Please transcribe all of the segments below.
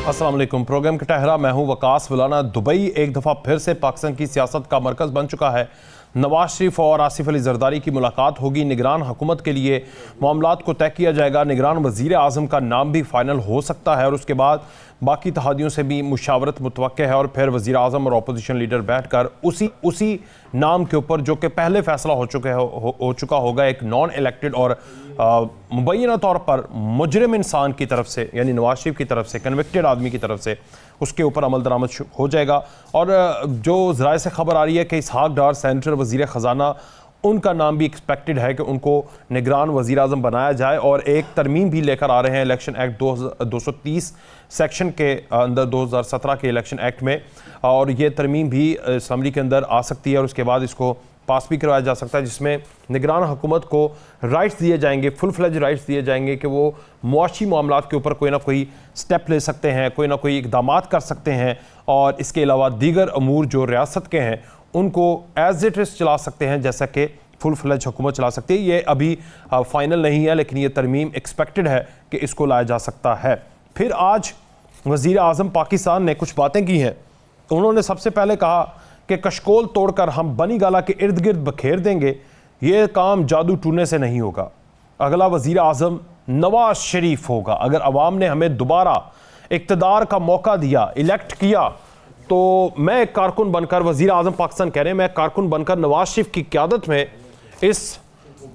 अस्सलाम वालेकुम। प्रोग्राम का टहरा मैं हूं वकास वलाना। दुबई एक दफ़ा फिर से पाकिस्तान की सियासत का मरकज़ बन चुका है। नवाज शरीफ और आसिफ अली जरदारी की मुलाकात होगी। निगरान हुकूमत के लिए मामलात को तय किया जाएगा। निगरान वज़ीर आज़म का नाम भी फाइनल हो सकता है और उसके बाद बाकी तहादियों से भी मुशावरत मुतवक्के है और फिर वज़ीर आज़म और अपोजिशन लीडर बैठ कर उसी नाम के ऊपर, जो कि पहले फैसला हो चुका होगा, एक नॉन इलेक्टेड और मुबैना तौर पर मुजरिम इंसान की तरफ से, यानी नवाज शरीफ की तरफ से, कन्विक्टेड आदमी की तरफ से, उसके ऊपर अमल दरामद हो जाएगा। और जो ज़राए से खबर आ रही है कि इसहाक डार सेनेटर वज़ीर ख़जाना, उनका नाम भी एक्सपेक्टेड है कि उनको निगरान वज़ीर आज़म बनाया जाए। और एक तरमीम भी लेकर आ रहे हैं इलेक्शन एक्ट 230 सेक्शन के अंदर 2017 के इलेक्शन एक्ट में, और ये तरमीम भी असम्बली के अंदर आ सकती है और उसके बाद इसको पास भी करवाया जा सकता है, जिसमें निगरान हुकूमत को राइट्स दिए जाएंगे, फुल फ्लेज राइट्स दिए जाएंगे कि वो मुआशी मामलात के ऊपर कोई ना कोई स्टेप ले सकते हैं, कोई ना कोई इक़दामात कर सकते हैं, और इसके अलावा दीगर अमूर जो रियासत के हैं उनको एज इट इज़ चला सकते हैं, जैसा कि फुल फ्लेज हुकूमत चला सकती है। ये अभी फाइनल नहीं है, लेकिन ये तरमीम एक्सपेक्टेड है कि इसको लाया जा सकता है। फिर आज वज़ीर आज़म पाकिस्तान ने कुछ बातें की हैं। उन्होंने सबसे पहले कहा कि कशकोल तोड़कर हम बनी गाला के इर्द गिर्द बखेर देंगे, ये काम जादू टूने से नहीं होगा। अगला वज़ीर आज़म नवाज शरीफ होगा। अगर अवाम ने हमें दोबारा इक़्तिदार का मौका दिया, इलेक्ट किया, तो मैं एक कारकुन बनकर, वज़ीर आज़म पाकिस्तान कह रहे हैं, मैं कारकुन बनकर नवाज शरीफ की क़यादत में इस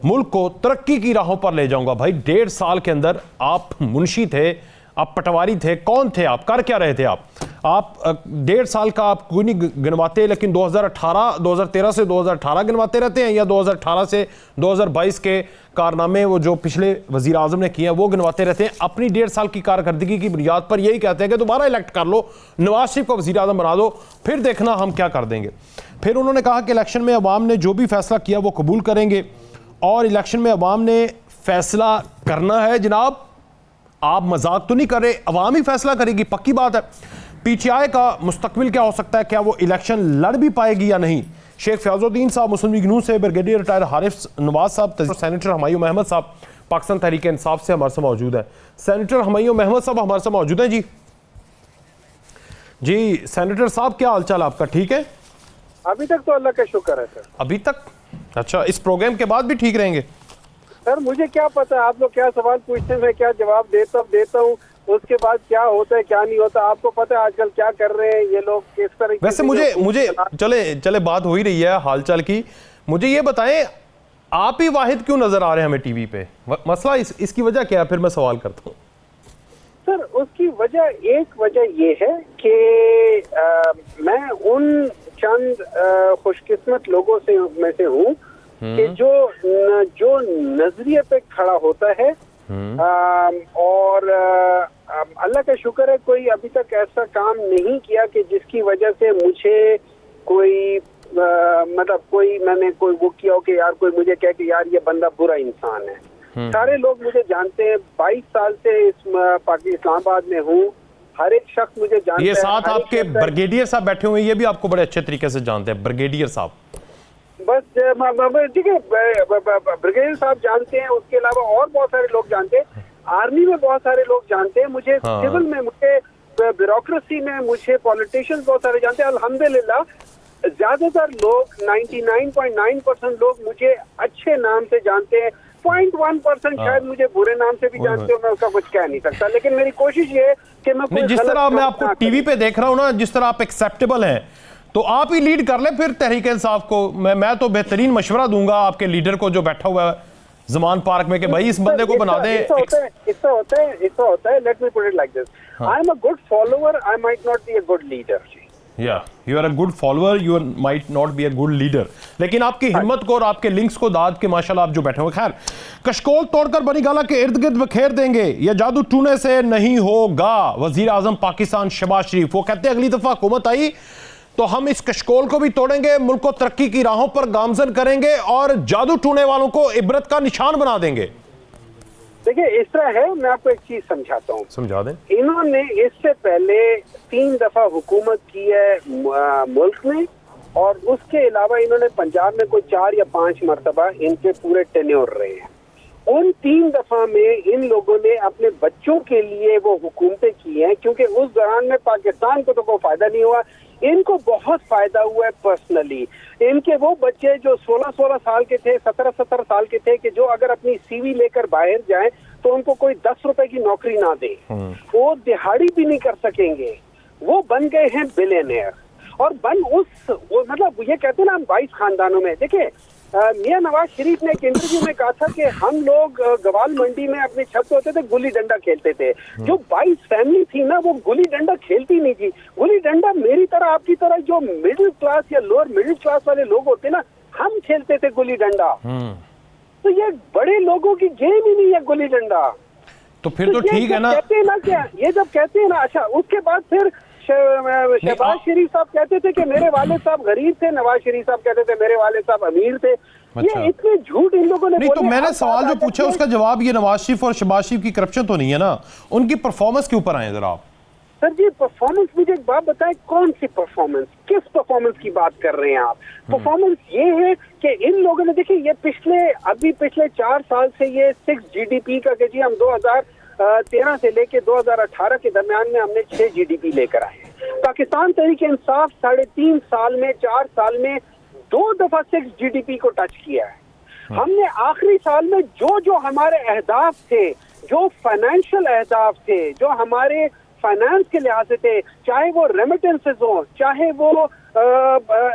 मुल्क को तरक्की की राहों पर ले जाऊंगा। भाई 1.5 साल के अंदर आप मुंशी थे, आप पटवारी थे, कौन थे आप, कर क्या रहे थे आप 1.5 साल का आप कोई नहीं गिनवाते, लेकिन 2013 से 2018 गिनवाते रहते हैं, या 2018 से 2022 के कारनामे वो जो पिछले वज़ीर आज़म ने किए हैं वो गिनवाते रहते हैं। अपनी 1.5 साल की कारकर्दगी की बुनियाद पर यही कहते हैं कि दोबारा इलेक्ट कर लो, नवाज शरीफ को वज़ीर आज़म बना दो, फिर देखना हम क्या कर देंगे। फिर उन्होंने कहा कि इलेक्शन में अवाम ने जो भी फैसला किया वो कबूल करेंगे, और इलेक्शन में अवाम ने फैसला करना है। जनाब, आप मजाक तो नहीं कर रहे, अवाम ही फैसला करेगी, पक्की बात है। पीटीआई का मुस्तकबिल क्या हो सकता है, क्या वो इलेक्शन लड़ भी पाएगी या नहीं? शेख फयाजुद्दीन साहब मुस्लिम लीग नून से, ब्रिगेडियर रिटायर हारिफ नवाज साहब, सेनेटर हुमायूं अहमद साहब पाकिस्तान तहरीक इंसाफ से हमारे साथ मौजूद है। सेनेटर हुमायूं अहमद साहब हमारे साथ मौजूद हैं। जी सेनेटर साहब, क्या हालचाल आपका? ठीक है? अभी तक तो अल्लाह का शुक्र है सर। अभी तक? अच्छा, इस प्रोग्राम के बाद भी ठीक रहेंगे? सर मुझे क्या पता, आप लोग क्या सवाल पूछते हैं, मैं क्या जवाब देता हूँ, उसके बाद क्या होता है क्या नहीं होता। आपको पता है आजकल क्या कर रहे हैं ये लोग, किस तरह। वैसे मुझे चले बात हो ही रही है हालचाल की, मुझे ये बताएं, आप ही वाहिद क्यों नजर आ रहे हैं हमें टीवी पे? मसला इसकी वजह क्या है? फिर मैं सवाल करता हूँ। सर उसकी एक वजह ये है कि मैं उन चंद खुशकिस्मत लोगों में से हूँ कि जो नजरिए पे खड़ा होता है, और अल्लाह का शुक्र है कोई अभी तक ऐसा काम नहीं किया कि जिसकी वजह से मुझे कोई मैंने कोई वो किया हो कि यार कोई मुझे कहे कि यार ये बंदा बुरा इंसान है। सारे लोग मुझे जानते हैं, 22 साल से इस्लामाबाद में हूँ, हर एक शख्स मुझे जानता है। ये साथ आपके ब्रिगेडियर साहब बैठे हुए हैं, ये भी आपको बड़े अच्छे तरीके से जानते हैं, ब्रिगेडियर साहब। बस ठीक है, ब्रिगेडियर साहब जानते हैं, उसके अलावा और बहुत सारे लोग जानते हैं, आर्मी में बहुत सारे लोग जानते हैं मुझे, सिविल में मुझे, ब्यूरोक्रेसी में मुझे, पॉलिटिशियंस बहुत सारे जानते हैं। अल्हम्दुलिल्लाह ज्यादातर लोग 99.9% लोग मुझे अच्छे नाम से जानते हैं, 0.1% शायद मुझे बुरे नाम से भी जानते हो, मैं उसका कुछ कह नहीं सकता। लेकिन मेरी कोशिश ये है कि मैं जिस तरह मैं आपको टीवी पे देख रहा हूँ ना, जिस तरह आप एक्सेप्टेबल हैं, तो आप ही लीड कर ले फिर तहरीक इंसाफ को। मैं तो बेहतरीन मशवरा दूंगा आपके लीडर को जो बैठा हुआ है जमान पार्क में, कि भाई इस बंदे को बना दे। ऐसा होता है, let me put it like this, I am a good follower, I might not be a good leader. या you are a good follower, you might not be a good leader, लेकिन आपकी हिम्मत को और आपके लिंक्स को दाद के माशाल्लाह आप जो बैठे हुए। खैर, कशकोल तोड़कर बनी गाला के इर्द गिर्द बखेर देंगे, यह जादू टूने से नहीं होगा। वजीर आजम पाकिस्तान शहबाज शरीफ वो कहते हैं अगली दफा हुकूमत आई तो हम इस कशकोल को भी तोड़ेंगे, मुल्क को तरक्की की राहों पर गामजन करेंगे और जादू टूने वालों को इबरत का निशान बना देंगे। देखिए इस तरह है, मैं आपको एक चीज समझाता हूँ। समझा दें। इन्होंने इससे पहले 3 दफा हुकूमत की है मुल्क में, और उसके अलावा इन्होंने पंजाब में कोई 4 या 5 मरतबा इनके पूरे टेन्योर रहे हैं। उन 3 दफा में इन लोगों ने अपने बच्चों के लिए वो हुकूमतें की हैं, क्योंकि उस दौरान में पाकिस्तान को तो कोई फायदा नहीं हुआ, इनको बहुत फायदा हुआ है पर्सनली। इनके वो बच्चे जो 16-16 साल के थे, 17-17 साल के थे, कि जो अगर अपनी सीवी लेकर बाहर जाएं तो उनको कोई 10 रुपए की नौकरी ना दे, वो दिहाड़ी भी नहीं कर सकेंगे, वो बन गए हैं बिलियनियर। और वो मतलब ये कहते हैं ना, हम 22 खानदानों में, देखिए मियां नवाज शरीफ ने एक इंटरव्यू में कहा था कि हम लोग गवाल मंडी में अपने छत पे होते थे, गुल्ली डंडा खेलते थे। जो 22 फैमिली थी ना, वो गुल्ली डंडा खेलती नहीं थी। गुल्ली डंडा मेरी तरह, आपकी तरह जो मिडिल क्लास या लोअर मिडिल क्लास वाले लोग होते ना, हम खेलते थे गुल्ली डंडा। तो ये बड़े लोगों की गेम ही नहीं है गुल्ली डंडा। तो फिर तो ठीक है ना, कहते हैं ना, क्या ये जब कहते हैं ना, अच्छा उसके बाद फिर शहबाज शरीफ साहब कहते थे कि मेरे वालिद साहब गरीब थे, नवाज शरीफ साहब कहते थे मेरे वालिद साहब अमीर थे। अच्छा। ये इतने झूठ इन लोगों ने नहीं, तो मैंने सवाल जो पूछा उसका जवाब ये नवाज शरीफ और शहबाज शरीफ की करप्शन तो नहीं है ना, उनकी परफॉर्मेंस के ऊपर आए जरा आप। सर जी परफॉर्मेंस, मुझे एक बात बताएं, कौन सी परफॉर्मेंस, किस परफॉर्मेंस की बात कर रहे हैं आप? परफॉर्मेंस ये है कि इन लोगों ने, देखिए ये पिछले 4 साल से ये 6 GDP का, जी हम 2013 से लेके 2018 के दरमियान में हमने 6 GDP लेकर आए हैं। पाकिस्तान तहरीक इंसाफ 3.5 साल में, 4 साल में 2 दफा 6 GDP को टच किया है। हमने आखिरी साल में जो हमारे अहदाफ थे, जो फाइनेंशियल अहदाफ थे, जो हमारे फाइनेंस के लिहाज से थे, चाहे वो रेमिटेंसेस हो, चाहे वो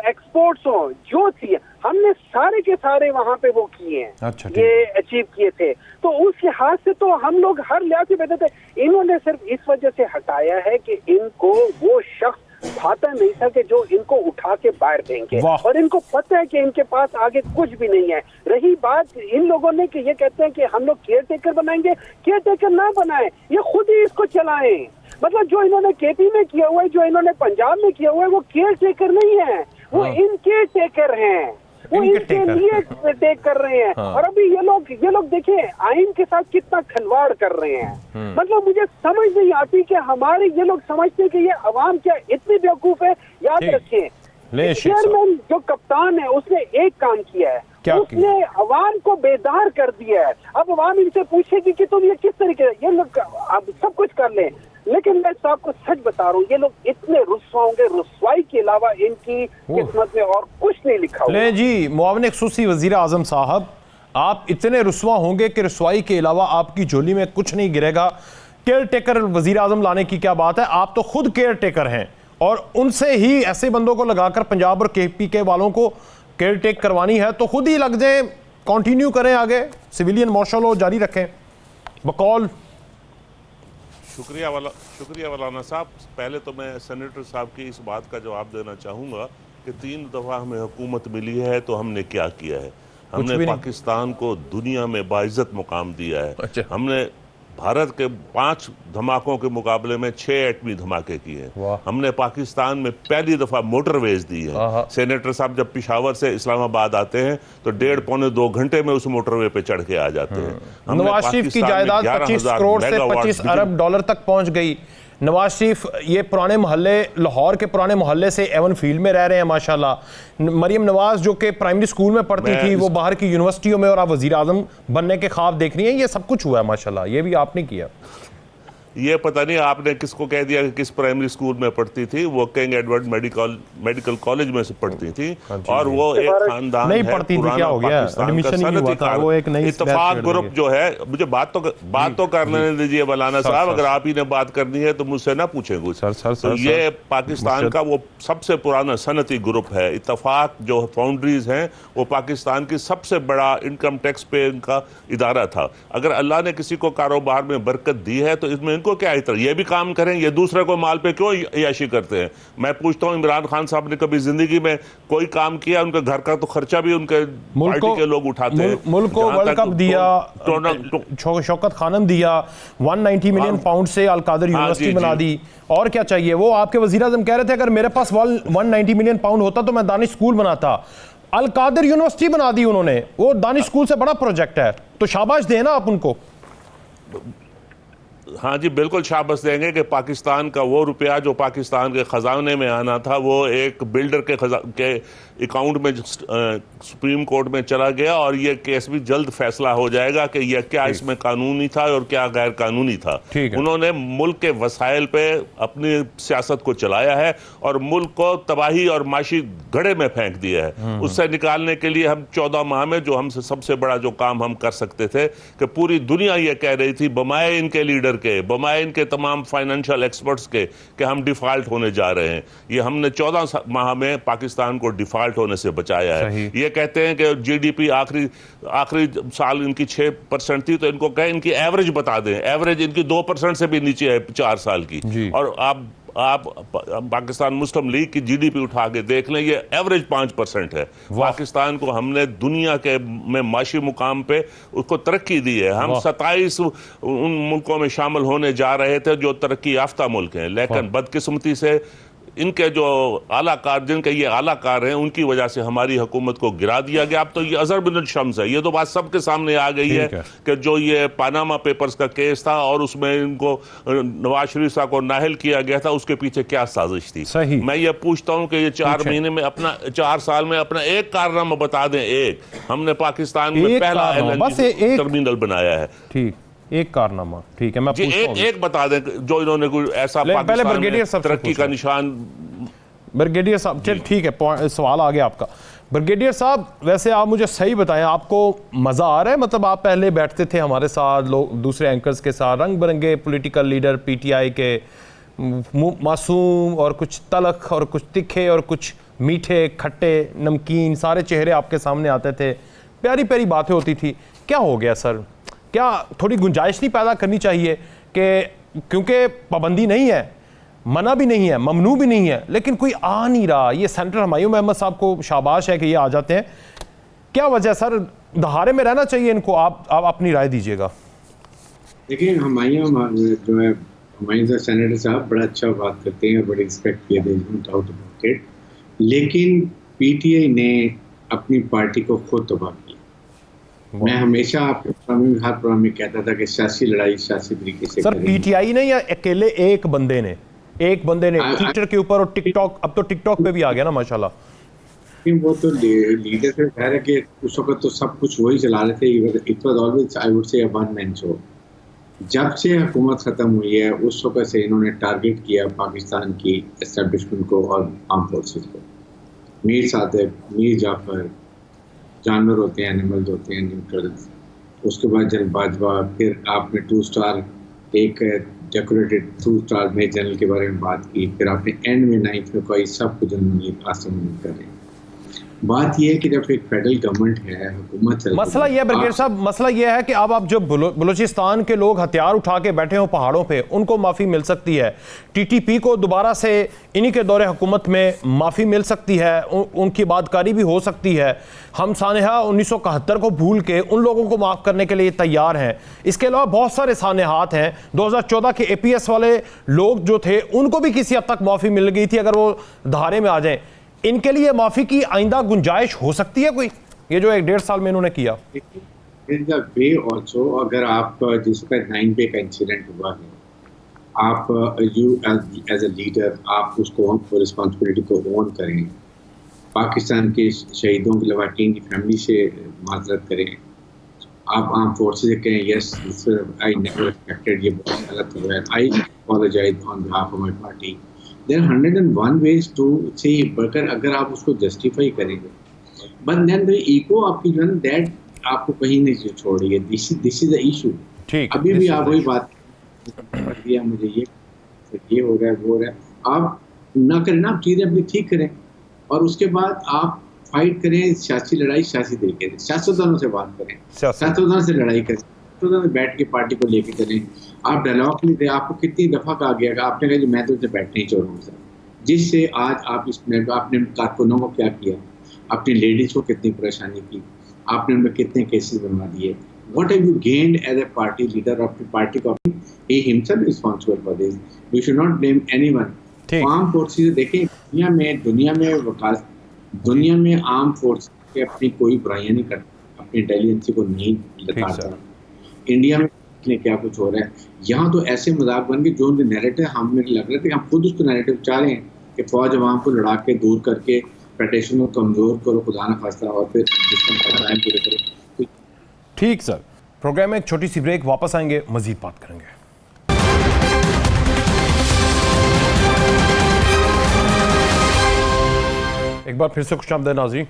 एक्सपोर्ट्स हो, जो थी, हमने सारे के सारे वहां पे वो किए हैं। अच्छा, ये अचीव किए थे। तो उस लिहाज से तो हम लोग हर लिहाज से बेहतर थे। इन्होंने सिर्फ इस वजह से हटाया है कि इनको वो शख्स भाता नहीं था कि जो इनको उठा के बाहर देंगे, और इनको पता है कि इनके पास आगे कुछ भी नहीं है। रही बात इन लोगों ने कि ये कहते हैं कि हम लोग केयर टेकर बनाएंगे, केयर टेकर ना बनाए, ये खुद ही इसको चलाएं। मतलब जो इन्होंने केपी में किया हुआ है, जो इन्होंने पंजाब में किया हुआ है, वो केयर टेकर नहीं है, वो इनके टेकर हैं, वो इनके लिए टेक कर रहे हैं। और अभी ये लोग देखिए आइन के साथ कितना खिलवाड़ कर रहे हैं। मतलब मुझे समझ नहीं आती कि हमारे ये लोग समझते हैं कि ये अवाम क्या इतनी बेवकूफ है। याद रखें, चेयरमैन जो कप्तान है उसने एक काम किया है, उसने अवाम को बेदार कर दिया है। अब अवाम इनसे पूछेगी कि तुम ये किस तरीके से, ये लोग अब सब कुछ कर लें, लेकिन मैं आपको सच बता रहा हूँ, ये लोग इतने रुस्वा होंगे, रुस्वाई के अलावा इनकी किस्मत में और कुछ नहीं लिखा हुआ। जी मुआविन खुसूसी वजीर आजम साहब, आप इतने रुस्वा होंगे कि रुस्वाई के अलावा आपकी झोली में कुछ नहीं गिरेगा। केयर टेकर वजीर आजम लाने की क्या बात है, आप तो खुद केयर टेकर हैं, और उनसे ही ऐसे बंदों को लगाकर पंजाब और KPK वालों को केयर टेक करवानी है तो खुद ही लग जाए, कंटिन्यू करें आगे, सिविलियन मार्शल हो जारी रखें बकौल। शुक्रिया मौलाना साहब। पहले तो मैं सेनेटर साहब की इस बात का जवाब देना चाहूँगा कि 3 दफ़ा हमें हुकूमत मिली है तो हमने क्या किया है। हमने पाकिस्तान को दुनिया में बाइज्जत मुकाम दिया है। अच्छा। हमने भारत के 5 धमाकों के मुकाबले में 6 एटमी धमाके किए हैं। हमने पाकिस्तान में पहली दफा मोटरवेज दी है। सेनेटर साहब जब पिशावर से इस्लामाबाद आते हैं तो 1.5-2 घंटे में उस मोटरवे पे चढ़ के आ जाते हैं। नवाज शरीफ की जायदाद 25 करोड़ से 25 अरब डॉलर तक पहुंच गई। नवाज शरीफ ये पुराने मोहल्ले, लाहौर के पुराने मोहल्ले से एवन फील्ड में रह रहे हैं माशाल्लाह। मरियम नवाज जो कि प्राइमरी स्कूल में पढ़ती थी, वो बाहर की यूनिवर्सिटियों में, और आप वजीर आजम बनने के ख्वाब देख रही हैं। ये सब कुछ हुआ है माशाल्लाह, ये भी आपने किया। ये पता नहीं आपने किसको कह दिया कि किस प्राइमरी स्कूल में पढ़ती थी। वो किंग एडवर्ड मेडिकल कॉलेज में से पढ़ती थी, और वो एक खानदान नहीं पढ़ती थी, क्या हो गया, एडमिशन नहीं हुआ था, वो एक नई इत्तेफाक ग्रुप जो है। मुझे बात तो करने दीजिए मौलाना साहब, अगर आप ही ने बात करनी है तो मुझसे ना पूछें कुछ। तो ये पाकिस्तान का वो सबसे पुराना सनती ग्रुप है। इत्तेफाक जो फाउंड्रीज हैं वो पाकिस्तान की सबसे बड़ा इनकम टैक्स पे इनका इदारा था। अगर अल्लाह ने किसी को कारोबार में बरकत दी है तो इसमें इनको क्या इतना, ये भी काम करें, ये दूसरे को माल पे क्यों याशी करते हैं। मैं पूछता हूँ, इमरान खान साहब ने कभी जिंदगी में कोई काम किया? उनके घर का तो खर्चा भी उनके पार्टी के लोग उठाते हैं। मुल्क को वर्ल्ड कप दिया, शौकत खानम दिया, 190 मिलियन पाउंड से अलकादर यूनिवर्सिटी बना दी, और क्या चाहिए। वो आपके वजीर आजम कह रहे थे अगर मेरे पास 190 मिलियन पाउंड होता तो मैं दानिश स्कूल बनाता। अलकादर यूनिवर्सिटी बना दी उन्होंने, वो दानिश स्कूल से बड़ा प्रोजेक्ट है, तो शाबाश देना आप उनको। हाँ जी, बिल्कुल शाबाश देंगे कि पाकिस्तान का वो रुपया जो पाकिस्तान के खजाने में आना था, वो एक बिल्डर के अकाउंट में सुप्रीम कोर्ट में चला गया और ये केस भी जल्द फैसला हो जाएगा कि यह क्या इसमें कानूनी था और क्या गैर कानूनी था। उन्होंने मुल्क के वसाइल पे अपनी सियासत को चलाया है और मुल्क को तबाही और माशी गड्ढे में फेंक दिया है। उससे निकालने के लिए हम 14 माह में जो हमसे सबसे बड़ा जो काम हम कर सकते थे कि पूरी दुनिया ये कह रही थी बमाए इनके लीडर के, बमाए इनके तमाम फाइनेंशियल एक्सपर्ट्स के, कि हम डिफॉल्ट होने जा रहे हैं। ये हमने 14 माह में पाकिस्तान को डिफॉल्ट होने से बचाया है। ये कहते हैं कि जीडीपी आखिरी साल इनकी 6% थी, तो इनको कहें इनकी एवरेज बता दें। एवरेज इनकी 2% से भी नीचे है 4 साल की। और आप पाकिस्तान मुस्लिम लीग की जीडीपी उठा के देख लें, ये एवरेज 5% है। पाकिस्तान को हमने दुनिया के में माशी मुकाम पे उसको तरक्की दी है। हम 27 उन मुल्कों में शामिल होने जा रहे थे जो तरक्की याफ्ता मुल्क हैं, लेकिन बदकिस्मती से इनके जो आलाकार, जिनके ये आलाकार हैं, उनकी वजह से हमारी हुकूमत को गिरा दिया गया। अब तो ये अजहर बिन शम्स है, ये तो बात सबके सामने आ गई है कि जो ये पानामा पेपर्स का केस था और उसमें इनको नवाज शरीफ साहब को नाहल किया गया था, उसके पीछे क्या साजिश थी। मैं ये पूछता हूँ कि ये 4 महीने में अपना 4 साल में अपना एक कारनामा बता दें। एक हमने पाकिस्तान में पहला LNG टर्मिनल बनाया है। ठीक, एक कारनामा, ठीक है। मैं एक बता दें जो इन्होंने कोई ऐसा पाकिस्तान में तरक्की का निशान। ब्रिगेडियर साहब, चल ठीक है, सवाल आ गया आपका। ब्रिगेडियर साहब, वैसे आप मुझे सही बताएं, आपको मज़ा आ रहा है? मतलब आप पहले बैठते थे हमारे साथ, लोग दूसरे एंकर्स के साथ, रंग बिरंगे पॉलिटिकल लीडर PTI के, मासूम और कुछ तलख और कुछ तिखे और कुछ मीठे खट्टे नमकीन, सारे चेहरे आपके सामने आते थे, प्यारी प्यारी बातें होती थी। क्या हो गया सर? क्या थोड़ी गुंजाइश नहीं पैदा करनी चाहिए कि क्योंकि पाबंदी नहीं है, मना भी नहीं है, ममनू भी नहीं है, लेकिन कोई आ नहीं रहा। ये सेंटर हुमायूं अहमद साहब को शाबाश है कि ये आ जाते हैं। क्या वजह सर? दहारे में रहना चाहिए इनको? आप अपनी राय दीजिएगा। देखिए, हुमायूं जो है, हुमायूं सेनेटर साहब बड़ा अच्छा बात करते हैं, बड़ी रिस्पेक्ट किए थे, लेकिन PTI ने अपनी पार्टी को खुद तबाह किया। मैं हमेशा आपके हर प्रोग्राम में कहता था कि सियासी लड़ाई सियासी तरीके से सर PTI ने या अकेले एक बंदे ने ट्विटर के ऊपर और टिकटॉक, अब तो टिकटॉक पे भी आ गया ना माशाल्लाह। वो तो लीडर से कह रहे कि उस वक्त तो सब कुछ वही चला रहे थे। It was always I would say a one man show. जब से हुकूमत ख़त्म हुई है उस वक्त से इन्होंने टारगेट किया पाकिस्तान की एस्टेब्लिशमेंट को और आर्म फोर्सेस को। मीर सादिक, मीर जाफर, जानवर होते हैं, एनिमल्स होते हैं, न्यूट्रल्स, उसके बाद जनरल बाजवा, फिर आपने 2 स्टार एक डेकोरेटेड 2 स्टार में जनरल के बारे में बात की, फिर आपने एंड में 9th में कोई सब कुछ जनरल आसमान कर रहे हैं। बात यह है कि जब एक फेडरल गवर्नमेंट है, हुकूमत, मसला यह है ब्रिगेडियर साहब, मसला यह है कि अब आप जो बलूचिस्तान के लोग हथियार उठा के बैठे हो पहाड़ों पे, उनको माफ़ी मिल सकती है। TTP को दोबारा से इन्हीं के दौरे हुकूमत में माफ़ी मिल सकती है, उनकी बातकारी भी हो सकती है। हम सानेहा 1971 को भूल के उन लोगों को माफ़ करने के लिए तैयार हैं। इसके अलावा बहुत सारे सानेहात हैं। 2014 के APS वाले लोग जो थे उनको भी किसी हद तक माफ़ी मिल गई थी, अगर वो धारे में आ जाएं। इनके लिए माफी की आइंदा गुंजाइश हो सकती है कोई? ये जो 1-1.5 साल में इन्होंने किया। वे ऑल्सो, अगर आप जिसका 9 पे का इंसिडेंट हुआ है, आप यू एज अ लीडर आप उसको रिस्पॉन्सिबिलिटी को ओन करें, पाकिस्तान के शहीदों की लवाटीन की फैमिली से माजरत करें, आप आर्म फोर्सेस से कहें यस आई नेवर एक्सपेक्टेड, ये बहुत गलत हुआ है, I apologise on behalf of my party. There are 101 ways to say, बकर अगर आप उसको जस्टिफाई करेंगे, but then the ego आपकी जो है that आपको कहीं नहीं छोड़ रही है। This is the issue। अभी भी आप वही बात दिया, मुझे ये हो रहा है, वो हो रहा है, आप ना करें ना, आप चीज़ें अपनी ठीक करें और उसके बाद आप फाइट करें सियासी लड़ाई सियासी तरीके से, सियासतदानों से बात करें, सियासतदानों से लड़ाई करें, बैठ के पार्टी को लेके चलें। आप डायलॉग नहीं दे, आपको कितनी दफ़ा कहा गया, आपने कहा मैं तो बैठ नहीं छोड़ूंगा सर, जिससे आज आप इसमें आपने कारकुनों को क्या किया, अपनी लेडीज़ को कितनी परेशानी की, आपने उनमें कितने केसेस बनवा दिए। What have you gained as a party leader of the party को? He himself responsible for this, we should not blame anyone. Arm forces देखें, दुनिया में आर्म फोर्स के अपनी कोई बुराइयां नहीं करते, अपनी इंटेलिजेंस को नहीं बताता। इंडिया में क्या कुछ हो रहा है, यहाँ तो ऐसे मजाक बन गए जो उनके नैरेटिव हमें लग रहे थे, हम खुद उसको नैरेटिव चाह रहे हैं कि फौज अवाम को लड़ा के दूर करके फेडरेशन को कमजोर करो खुदा न खास्ता, और फिर सिस्टम का क्राइम पूरे करो। ठीक सर, प्रोग्राम में एक छोटी सी ब्रेक, वापस आएंगे, मजीद बात करेंगे। एक बार फिर से खुशामदीद नाज़रीन।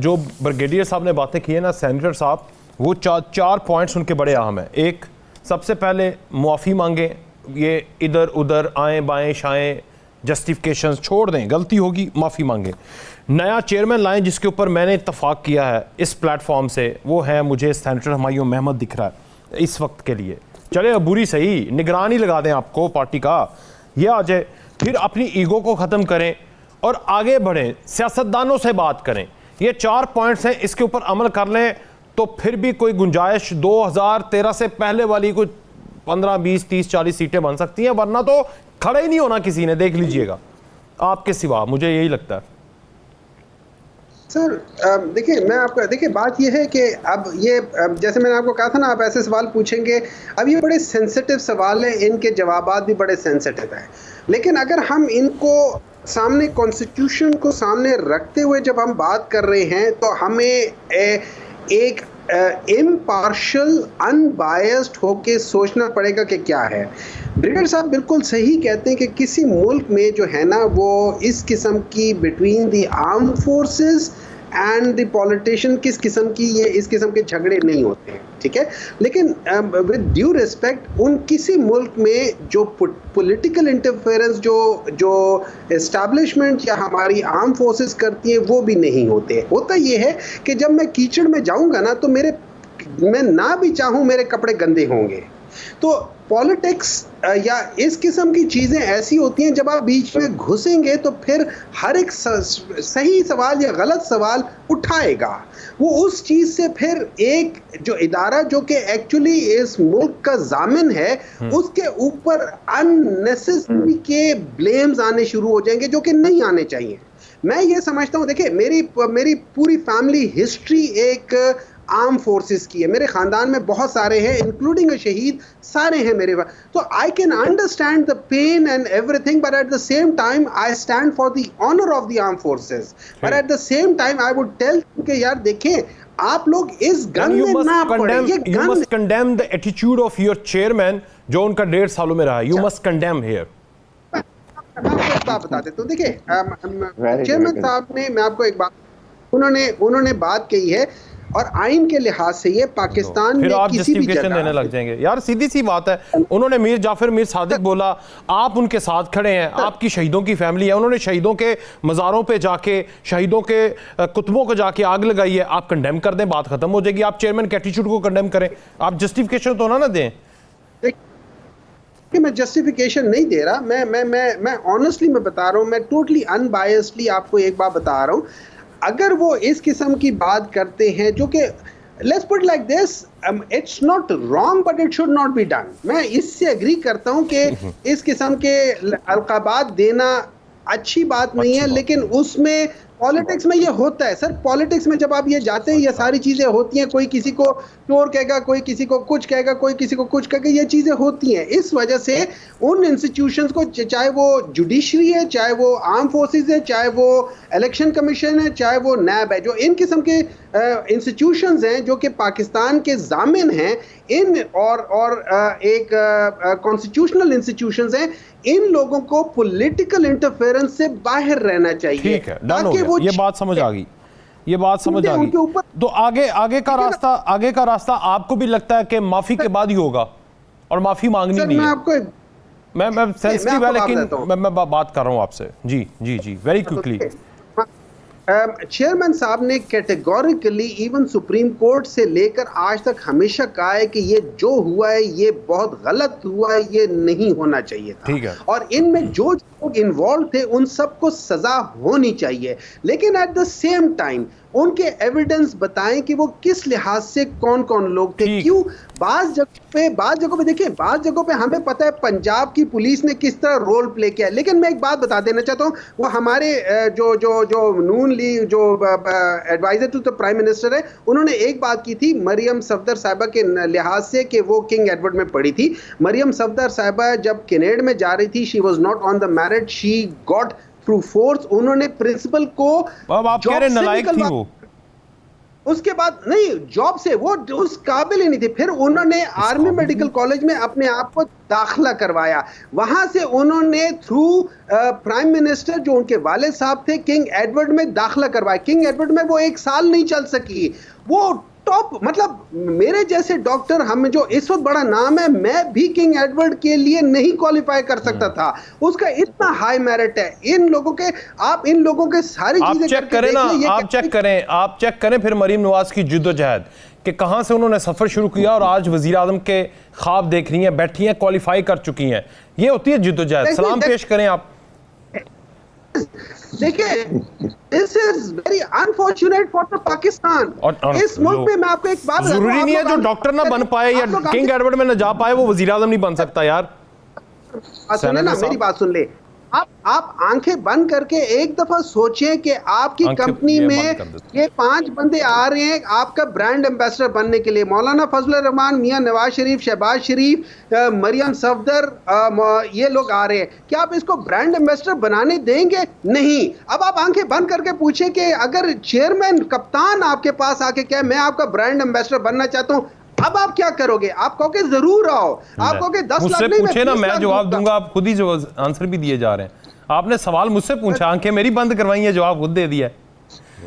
जो ब्रिगेडियर साहब ने बातें की है ना, सेनेटर साहब, वो चार पॉइंट्स उनके बड़े अहम हैं। एक, सबसे पहले मुआफ़ी मांगें, ये इधर उधर आएँ बाएँ शाएँ जस्टिफिकेशंस छोड़ दें, गलती होगी माफ़ी मांगें। नया चेयरमैन लाएं जिसके ऊपर मैंने इत्तफाक किया है इस प्लेटफॉर्म से, वो है मुझे सेनेटर हुमायूं महमद दिख रहा है इस वक्त के लिए। चले बुरी सही, निगरानी लगा दें आपको पार्टी का, ये आ जाए, फिर अपनी ईगो को ख़त्म करें और आगे बढ़ें, सियासतदानों से बात करें। ये 4 पॉइंट्स हैं, इसके ऊपर अमल कर लें तो फिर भी कोई गुंजाइश 2013 से पहले वाली कोई 15, 20, 30, 40 सीटें बन सकती हैं, वरना तो खड़ा ही नहीं होना किसी ने, देख लीजिएगा आपके सिवा, मुझे यही लगता है। सर देखिए, मैं आपका देखिए, बात यह है कि अब ये जैसे मैंने आपको कहा था ना, आप ऐसे सवाल पूछेंगे, अब ये बड़े सेंसिटिव सवाल हैं, इनके जवाबात भी बड़े सेंसिटिव हैं, लेकिन अगर हम इनको सामने कॉन्स्टिट्यूशन को सामने रखते हुए जब हम बात कर रहे हैं तो हमें एक इम्पार्शल अनबायस्ड होके सोचना पड़ेगा कि क्या है। ब्रिगेडियर साहब बिल्कुल सही कहते हैं कि किसी मुल्क में जो है ना, वो इस किस्म की between the arm forces and the politician किस किस्म की ये इस किस्म के झगड़े नहीं होते हैं, ठीक है। लेकिन विद ड्यू रिस्पेक्ट, उन किसी मुल्क में जो पॉलिटिकल इंटरफेरेंस जो एस्टैब्लिशमेंट या हमारी आर्म फोर्सेस करती हैं वो भी नहीं होते। होता ये है कि जब मैं कीचड़ में जाऊंगा ना, तो मैं ना भी चाहूं मेरे कपड़े गंदे होंगे। तो पॉलिटिक्स या इस किस्म की चीज़ें ऐसी होती हैं, जब आप बीच में घुसेंगे तो फिर हर एक सही सवाल या गलत सवाल उठाएगा। वो उस चीज़ से फिर एक जो इदारा जो कि एक्चुअली इस मुल्क का जामिन है, उसके ऊपर अननेसेसरी के ब्लेम्स आने शुरू हो जाएंगे जो कि नहीं आने चाहिए। मैं ये समझता हूँ, देखिए मेरी पूरी फैमिली हिस्ट्री एक आर्म फोर्सेस की है, मेरे खानदान में बहुत सारे हैं, इंक्लूडिंग अ शहीद, सारे हैं मेरे पास। तो I can understand the pain and everything, but at the same time I stand for the honour of the arm forces. But at the same time I would tell कि यार देखें, आप लोग इस गन में ना पड़े। You must condemn the attitude of your chairman जो उनका 1.5 सालों में रहा है। You must condemn here. मैं आपको एक बात बता देता हूँ। देखिए चेयरमैन साहब ने, मैं आपको एक बात, उन्होंने बात कही है, और आइन के लिहाज से ये पाकिस्तान में आप किसी भी जगह देने लग जाएंगे यार, सीधी सी बात है। उन्होंने मीर जाफर मीर सादिक बोला, आप उनके साथ खड़े हैं, आपकी शहीदों की फैमिली है, उन्होंने शहीदों के मज़ारों पे जाके, शहीदों के कुतुबों को जाके आग लगाई है, आप कंडेम कर दें, बात खत्म हो जाएगी। आप चेयरमैन के एटीट्यूड को कंडेम करें, आप जस्टिफिकेशन तो ना दें। मैं जस्टिफिकेशन नहीं दे रहा, मैं ऑनेस्टली मैं बता रहा हूँ, मैं टोटली अनबायस्डली आपको एक बात बता रहा हूँ। अगर वो इस किस्म की बात करते हैं जो कि let's put like this, it's not wrong but it should not be done, मैं इससे एग्री करता हूं कि इस किस्म के अलकाबात देना अच्छी बात नहीं है, लेकिन उसमें पॉलिटिक्स में ये होता है। सर पॉलिटिक्स में जब आप ये जाते हैं, ये सारी चीज़ें होती हैं, कोई किसी को चोर कहेगा, कोई किसी को कुछ कहेगा, कोई किसी को कुछ कहेगा, ये चीज़ें होती हैं। इस वजह से उन इंस्टीट्यूशंस को, चाहे वो जुडिशरी है, चाहे वो आर्म फोर्सेस है, चाहे वो इलेक्शन कमीशन है, चाहे वो नैब है, जो इन किस्म के इंस्टीट्यूशंस हैं जो कि पाकिस्तान के जामिन हैं, इन और एक कॉन्स्टिट्यूशनल इंस्टीट्यूशंस हैं, इन लोगों को पॉलिटिकल इंटरफेरेंस से बाहर रहना चाहिए। ठीक है, डन हो गया, ये बात समझ आ गई, ये बात समझ आ गई। तो आगे का रास्ता आपको भी लगता है कि माफी के बाद ही होगा, और माफी मांगनी नहीं है? मैं सेंसिटिव है, लेकिन मैं बात कर रहा हूं आपसे। जी वेरी क्विकली। चेयरमैन साहब ने कैटेगोरिकली इवन सुप्रीम कोर्ट से लेकर आज तक हमेशा कहा है कि ये जो हुआ है ये बहुत गलत हुआ है, ये नहीं होना चाहिए था। ठीक है। और इनमें जो लोग इन्वॉल्व थे उन सबको सजा होनी चाहिए, लेकिन एट द सेम टाइम उनके एविडेंस बताएं कि वो किस लिहाज से कौन कौन लोग थे। क्यों बाज़ जगहों पे देखिए, बाज़ जगहों पे हमें पता है पंजाब की पुलिस ने किस तरह रोल प्ले किया, लेकिन मैं एक बात बता देना चाहता हूँ, वो हमारे जो नून लीग जो adviser to the prime minister है, उन्होंने एक बात की थी मरियम सफदर साहिबा के लिहाज से कि वो किंग एडवर्ड में पढ़ी थी। मरियम सफदर साहिबा जब कैनेडा में जा रही थी, she was not on the merit, she got through force उन्होंने प्रिंसिपल को अब आप कह रहे नालायक थी वो, उसके बाद नहीं जॉब से वो उस काबिल ही नहीं थे। फिर उन्होंने आर्मी मेडिकल कॉलेज में अपने आप को दाखिला करवाया, वहां से उन्होंने थ्रू प्राइम मिनिस्टर जो उनके वाले साहब थे किंग एडवर्ड में दाखिला करवाया। किंग एडवर्ड में वो 1 साल नहीं चल सकी, वो टॉप मतलब मेरे जैसे डॉक्टर हमें जो इस वक्त बड़ा नाम है, मैं भी किंग एडवर्ड के लिए नहीं क्वालिफाई कर सकता था, उसका इतना हाई मेरिट है। इन लोगों के आप इन लोगों के सारी चीजें चेक करें ना, आप चेक करें फिर मरीम नवाज की जिद्दोजहद कि कहां से उन्होंने सफर शुरू किया और आज वजीर आजम के ख्वाब देख रही हैं, बैठी हैं, क्वालिफाई कर चुकी हैं। ये होती है जिद्दोजहद। सलाम पेश करें आप। देखिए, this is very unfortunate for the Pakistan. इस मुल्क में मैं आपको एक बात जरूरी नहीं है जो डॉक्टर ना बन पाए या किंग एडवर्ड में ना जा पाए वो वजीर आजम नहीं बन सकता यार। सुने ना, मेरी बात सुन ले। आप आंखें बंद करके एक दफा सोचें कि आपकी कंपनी में ये 5 बंदे आ रहे हैं आपका ब्रांड एम्बेसडर बनने के लिए, मौलाना फजल रहमान, मियां नवाज शरीफ, शहबाज शरीफ, मरियम सफदर, ये लोग आ रहे हैं। क्या आप इसको ब्रांड एम्बेसडर बनाने देंगे? नहीं। अब आप आंखें बंद करके पूछें कि अगर चेयरमैन कप्तान आपके पास आके कहे मैं आपका ब्रांड एम्बेसडर बनना चाहता हूं, अब आप क्या करोगे? आप कहोगे जरूर आओ, आप कहोगे 10 लाख नहीं, पूछे ना, मैं जवाब दूंगा। आप खुद ही जो आंसर भी दिए जा रहे हैं। आपने सवाल मुझसे पूछा, आंखें मेरी बंद करवाई है, जवाब खुद दे दिया।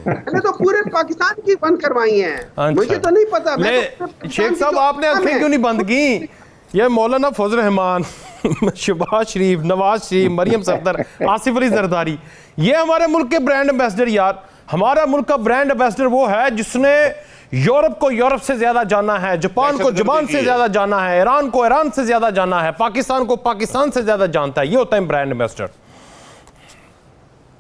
मैंने तो पूरे पाकिस्तान की बंद करवाई हैं। मुझे तो नहीं पता। शेख साहब आपने आंखें क्यों नहीं बंद की? ये मौलाना फजल रहमान, शहबाज शरीफ, नवाज शरीफ, मरियम सफदर, आसिफ अली जरदारी, ये हमारे मुल्क के ब्रांड एम्बेसडर। यार हमारा मुल्क का ब्रांड एम्बेसडर वो है जिसने यूरोप को यूरोप से ज्यादा जाना है, जापान को जापान से ज्यादा जाना है, ईरान को ईरान से ज्यादा जाना है, पाकिस्तान को पाकिस्तान से ज्यादा जानता है। ये होता है ब्रांड एम्बेसडर।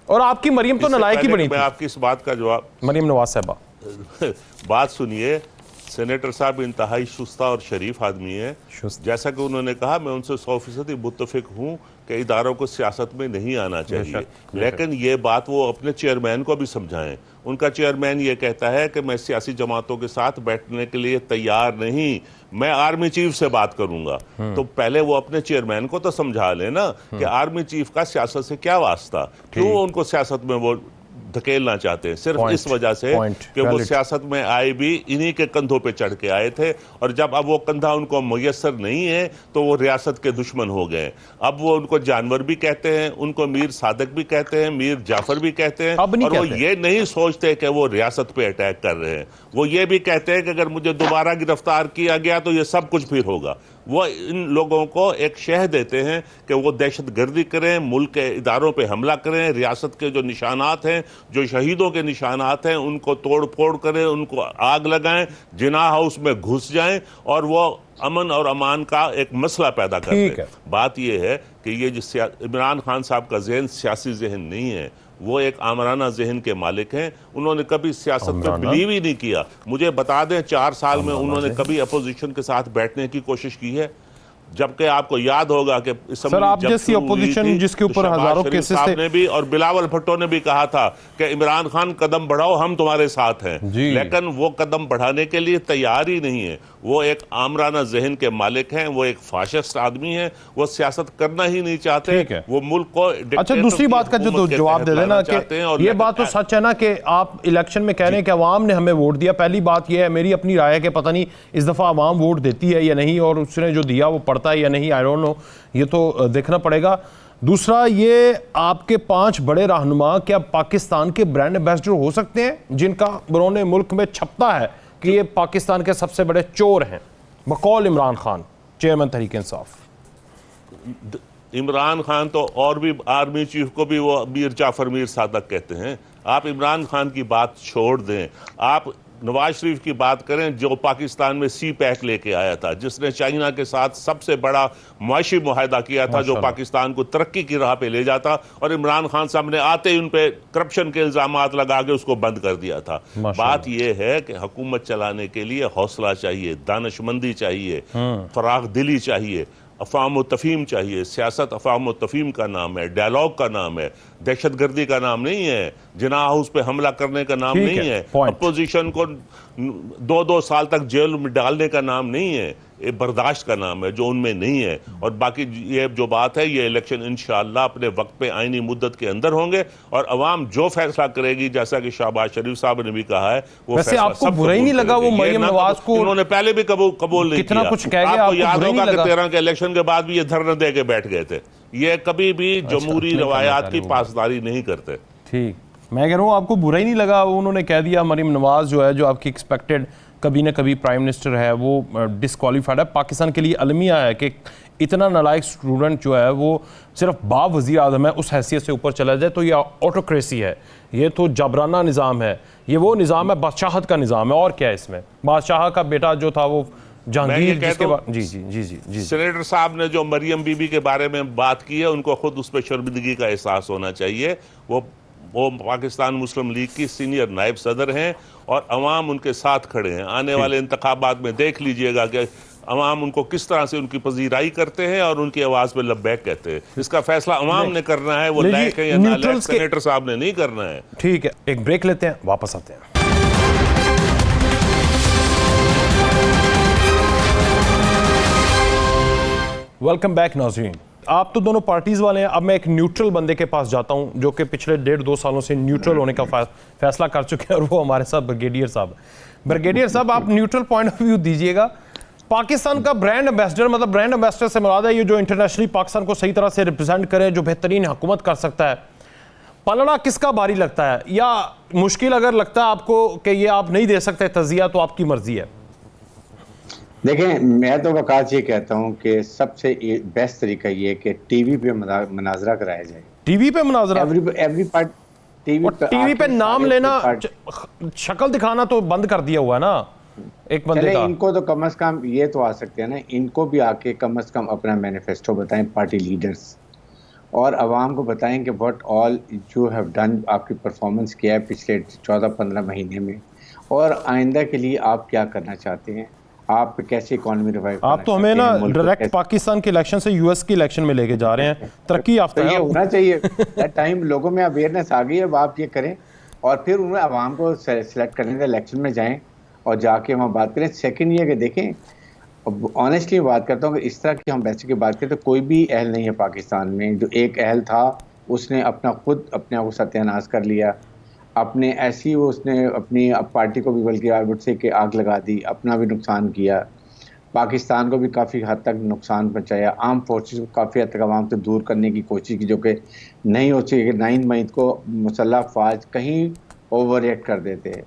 और आपकी मरियम तो नालायक ही बनी थी। मैं आपकी इस बात का जवाब, मरियम नवाज साहबा बात सुनिए। सेनेटर साहब इंतहाई शुस्ता और शरीफ आदमी है। जैसा कि उन्होंने कहा, मैं उनसे 100% मुत्तफिक हूँ कि इदारों को सियासत में नहीं आना चाहिए, लेकिन ये बात वो अपने चेयरमैन को भी समझाएं। उनका चेयरमैन ये कहता है कि मैं सियासी जमातों के साथ बैठने के लिए तैयार नहीं, मैं आर्मी चीफ से बात करूंगा। तो पहले वो अपने चेयरमैन को तो समझा लेना कि आर्मी चीफ का सियासत से क्या वास्ता, क्यों उनको सियासत में वो धकेलना चाहते हैं। सिर्फ इस वजह से कि वो सियासत में आए भी इन्हीं के कंधों पे चढ़ के आए थे, और जब अब वो कंधा उनको मुयस्सर नहीं है तो वो रियासत के दुश्मन हो गए। अब वो उनको जानवर भी कहते हैं, उनको मीर सादक भी कहते हैं, मीर जाफर भी कहते हैं, और वो ये नहीं सोचते कि वो रियासत पे अटैक कर रहे हैं। वो ये भी कहते हैं कि अगर मुझे दोबारा गिरफ्तार किया गया तो ये सब कुछ फिर होगा। वो इन लोगों को एक शह देते हैं कि वो दहशत गर्दी करें, मुल्क के इदारों पे हमला करें, रियासत के जो निशानात हैं, जो शहीदों के निशानात हैं, उनको तोड़ फोड़ करें, उनको आग लगाएं, जिना हाउस में घुस जाएं और वो अमन और अमान का एक मसला पैदा कर दें। बात यह है कि ये जिस इमरान खान साहब का जहन सियासी जहन नहीं है, वो एक आमराना जहन के मालिक हैं। उन्होंने कभी सियासत में बिलीव ही नहीं किया। मुझे बता दें, 4 साल में उन्होंने कभी अपोजिशन के साथ बैठने की कोशिश की है? जबकि आपको याद होगा कि सर आप जैसी अपोजिशन जिसके ऊपर हजारों केसेस थे, ने भी और बिलावल भुट्टो ने भी कहा था कि इमरान खान कदम बढ़ाओ, हम तुम्हारे साथ हैं, लेकिन वो कदम बढ़ाने के लिए तैयार ही नहीं है। वो एक आमराना जहन के मालिक हैं, वो एक फाशिस्ट आदमी है, वो सियासत करना ही नहीं चाहते, वो मुल्क को। अच्छा, दूसरी बात का जो जवाब दे देना कि ये बात तो सच है ना कि आप इलेक्शन में कह रहे हैं कि अवाम ने हमें वोट दिया। पहली बात ये है, मेरी अपनी राय है कि पता नहीं इस दफा अवाम वोट देती है या नहीं, और उसने जो दिया वो पड़ता है या नहीं, आई डोंट नो, ये तो देखना पड़ेगा। दूसरा, ये आपके 5 बड़े रहनुमा क्या पाकिस्तान के ब्रांड एम्बेसडर हो सकते हैं जिनका बरोने मुल्क में छपता है कि ये पाकिस्तान के सबसे बड़े चोर हैं, बकौल इमरान खान, चेयरमैन तहरीक इंसाफ? इमरान खान तो और भी आर्मी चीफ को भी वो मीर जाफर मीर सादक कहते हैं। आप इमरान खान की बात छोड़ दें, आप नवाज शरीफ की बात करें जो पाकिस्तान में सी पैक लेके आया था, जिसने चाइना के साथ सबसे बड़ा मुआशी मुआहदा किया था, जो पाकिस्तान को तरक्की की राह पे ले जाता, और इमरान खान साहब ने आते ही उन पे करप्शन के इल्जामात लगा के उसको बंद कर दिया था। बात यह है कि हुकूमत चलाने के लिए हौसला चाहिए, दानिशमंदी चाहिए, फराग दिली चाहिए, अफ़ाम तफ़ीम चाहिए। सियासत अफ़ाम तफ़ीम का नाम है, डायलॉग का नाम है, दहशतगर्दी का नाम नहीं है, जिना हाउस पे हमला करने का नाम नहीं है, अपोजिशन को 2-2 साल तक जेल में डालने का नाम नहीं है। ये बर्दाश्त का नाम है, जो उनमें नहीं है। और बाकी ये जो बात है, ये इलेक्शन इंशाअल्लाह अपने वक्त पे आईनी मुद्दत के अंदर होंगे और अवाम जो फैसला करेगी, जैसा कि शहबाज शरीफ साहब ने भी कहा है, वो वैसे फैसला आपको सब बुरा ही नहीं कबूल लगा वो करेंगे। मरियम नवाज को? उन्होंने पहले भी कबूल नहीं कितना किया। कुछ कह गया, आपको याद बुरा ही होगा नहीं कि लगा? 13 के इलेक्शन के बाद भी ये धरना दे के बैठ गए थे। ये कभी भी जमहूरी नहीं करना रवायात चाह की रहे वो। पासदारी नहीं करते। ठीक, मैं कह रहा हूँ आपको बुरा ही नहीं लगा उन्होंने कह दिया मरियम नवाज जो है, जो आपकी एक्सपेक्टेड कभी ना कभी प्राइम मिनिस्टर है, वो डिसक्वालीफाइड है। पाकिस्तान के लिए अलमिया है कि इतना नालायक स्टूडेंट जो है वो सिर्फ बाप वज़ीर आज़म है, उस हैसियत से ऊपर चला जाए तो ये ऑटोक्रेसी है, ये तो जबराना निज़ाम है, ये वो निज़ाम है, बादशाहत का निज़ाम है। और क्या है इसमें? बादशाह का बेटा जो था वो जहांगीर, जिसके बाद जी जी जी जी जी सेनेटर साहब ने जो मरियम बीबी के बारे में बात की है, उनको खुद उस पर शर्मिंदगी का एहसास होना चाहिए। वो पाकिस्तान मुस्लिम लीग की सीनियर नायब सदर हैं और अवाम उनके साथ खड़े हैं। आने वाले इंतखाबात में देख लीजिएगा कि अवाम उनको किस तरह से उनकी पजीराई करते हैं और उनकी आवाज़ पे लब्बैक कहते हैं। इसका फैसला अवाम ने करना है, वो लायक है या नालायक सेनेटर साहब ने नहीं करना है। ठीक है, एक ब्रेक लेते हैं, वापस आते हैं। वेलकम बैक नाज़रीन। आप तो दोनों पार्टीज़ वाले हैं, अब मैं एक न्यूट्रल बंदे के पास जाता हूं जो कि पिछले 1.5-2 सालों से न्यूट्रल होने का फैसला कर चुके हैं, और वो हमारे साथ ब्रिगेडियर साहब। ब्रिगेडियर साहब, आप न्यूट्रल पॉइंट ऑफ व्यू दीजिएगा। पाकिस्तान का ब्रांड एम्बेसडर, मतलब ब्रांड एम्बेसडर से मुराद है ये जो इंटरनेशनली पाकिस्तान को सही तरह से रिप्रेजेंट करे, जो बेहतरीन हुकूमत कर सकता है, पलड़ा किसका भारी लगता है? या मुश्किल अगर लगता है आपको कि ये आप नहीं दे सकते तज़िया, तो आपकी मर्जी है? देखें, मैं तो वकास ये कहता हूँ कि सबसे बेस्ट तरीका ये कि टीवी पे मनाजरा कराया जाए। टीवी पे मनाजरा? एवरी पार्ट टीवी पे नाम लेना, शक्ल दिखाना तो बंद कर दिया हुआ है ना एक बंदे का। इनको तो कम से कम ये तो आ सकते हैं ना, इनको भी आके कम से कम अपना मैनिफेस्टो बताएं, पार्टी लीडर्स, और आवाम को बताएं कि what all you have done, आपकी परफॉर्मेंस क्या है पिछले 14-15 महीने में, और आइंदा के लिए आप क्या करना चाहते हैं, आप कैसे इकोनॉमी रिवाइव। आप तो हमें ना डायरेक्ट पाकिस्तान के इलेक्शन से यूएस के इलेक्शन में लेके जा रहे हैं, तरक्की याफ्ता है। ये होना चाहिए। दैट टाइम लोगों में अवेयरनेस आ गई है, अब आप ये करें और फिर उन्हें आवाम को सेलेक्ट करने के इलेक्शन में जाएं और जाके वहाँ बात करें। सेकंड ये कि देखें, ऑनेस्टली बात करता हूँ कि इस तरह की हम वैसे की बात करें तो कोई भी अहल नहीं है पाकिस्तान में। जो एक अहल था उसने खुद अपने आप को सत्यानाश कर लिया, अपने ऐसी उसने अपनी पार्टी को भी बल्कि आई वुड से कि आग लगा दी, अपना भी नुकसान किया, पाकिस्तान को भी काफ़ी हद तक नुकसान पहुंचाया, आर्म फोर्सेस को काफ़ी हद तक आवाम से दूर करने की कोशिश की, जो कि नहीं हो सकी। 9 मई को मुसल्लह अफवाज कहीं ओवर रिएक्ट कर देते हैं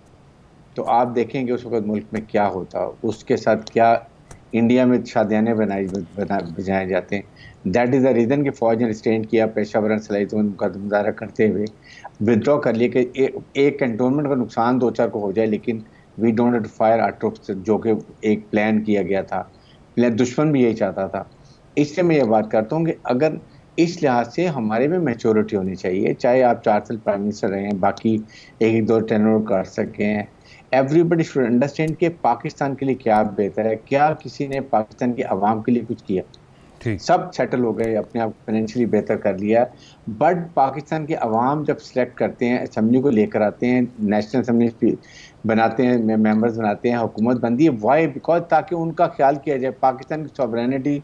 तो आप देखेंगे उस वक्त मुल्क में क्या होता, उसके साथ क्या इंडिया में शादियाने बजाए जाते हैं। दैट इज़ द रीज़न कि फ़ौज ने रिस्ट्रेंट किया, पेशा वराना सलाहियत का मुजाहरा करते हुए विदड्रॉ कर लिए कि एक कैंटोनमेंट का नुकसान 2-4 को हो जाए, लेकिन we don't have to fire our troops, जो कि एक प्लान किया गया था। प्लान दुश्मन भी यही चाहता था। इसलिए मैं ये बात करता हूँ कि अगर इस लिहाज से हमारे में मैच्योरिटी होनी चाहिए, चाहे आप 4 साल प्राइम मिनिस्टर रहे हैं, बाकी 1-2 टेन्योर कर सके हैं, एवरीबडी शुड अंडरस्टैंड कि पाकिस्तान के लिए क्या बेहतर है, क्या किसी ने पाकिस्तान की आवाम के लिए कुछ किया। सब सेटल हो गए, अपने आप फाइनेंशियली बेहतर कर लिया, बट पाकिस्तान के अवाम जब सिलेक्ट करते हैं, असम्बली को लेकर आते हैं, नेशनल असम्बली बनाते हैं, मेंबर्स बनाते हैं, हुकूमत बनती है, वाई बिकॉज ताकि उनका ख्याल किया जाए पाकिस्तान की सॉवरेनिटी,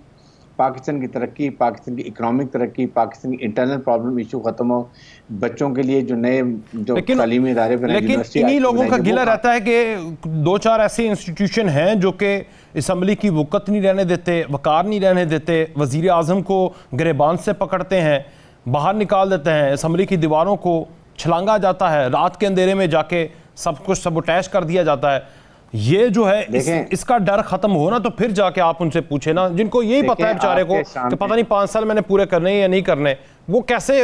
पाकिस्तान की तरक्की, पाकिस्तान की इकोनॉमिक तरक्की, पाकिस्तान की इंटरनल प्रॉब्लम इशू खत्म हो, बच्चों के लिए जो नए जो तालीमी इदारे बनाए। लेकिन इन्हीं लोगों का गिला रहता है कि 2-4 ऐसे इंस्टीट्यूशन हैं जो कि असम्बली की वक़्त नहीं रहने देते, वकार नहीं रहने देते, वज़ीर आज़म को गिरेबान से पकड़ते हैं, बाहर निकाल देते हैं, असम्बली की दीवारों को छलांगा जाता है, रात के अंधेरे में जाके सब कुछ सबोटैश कर दिया जाता है। ये जो है इसका डर खत्म हो ना, तो फिर जाके आप उनसे पूछे ना, जिनको यही पता है बेचारे को कि पता नहीं 5 साल मैंने पूरे करने या नहीं करने, वो कैसे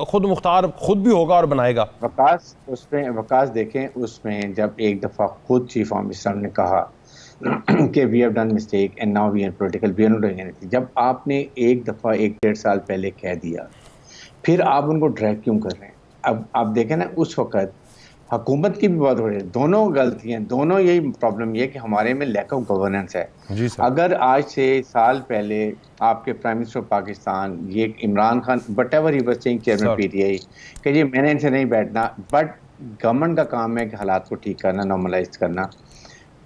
खुद मुख्तार खुद भी होगा और बनाएगा। वकास देखें, उसमें जब एक दफ़ा खुद चीफ मिनिस्टर ने कहा कि we have done mistake and now we are political, we are not doing anything, जब आपने एक दफ़ा 1-1.5 साल पहले कह दिया, फिर आप उनको ड्रैग क्यों कर रहे हैं? अब आप देखें ना, उस वक्त हुकूमत की भी बात हो रही है, दोनों गलतियां, दोनों यही प्रॉब्लम ये कि हमारे में लैक ऑफ गवर्नेंस है। अगर आज से साल पहले आपके प्राइम मिनिस्टर ऑफ पाकिस्तान ये Imran Khan what ever he was saying, chairman PTI, कि जी मैंने इनसे नहीं बैठना, बट गवर्नमेंट का काम है कि हालात को ठीक करना, नॉर्मलाइज करना।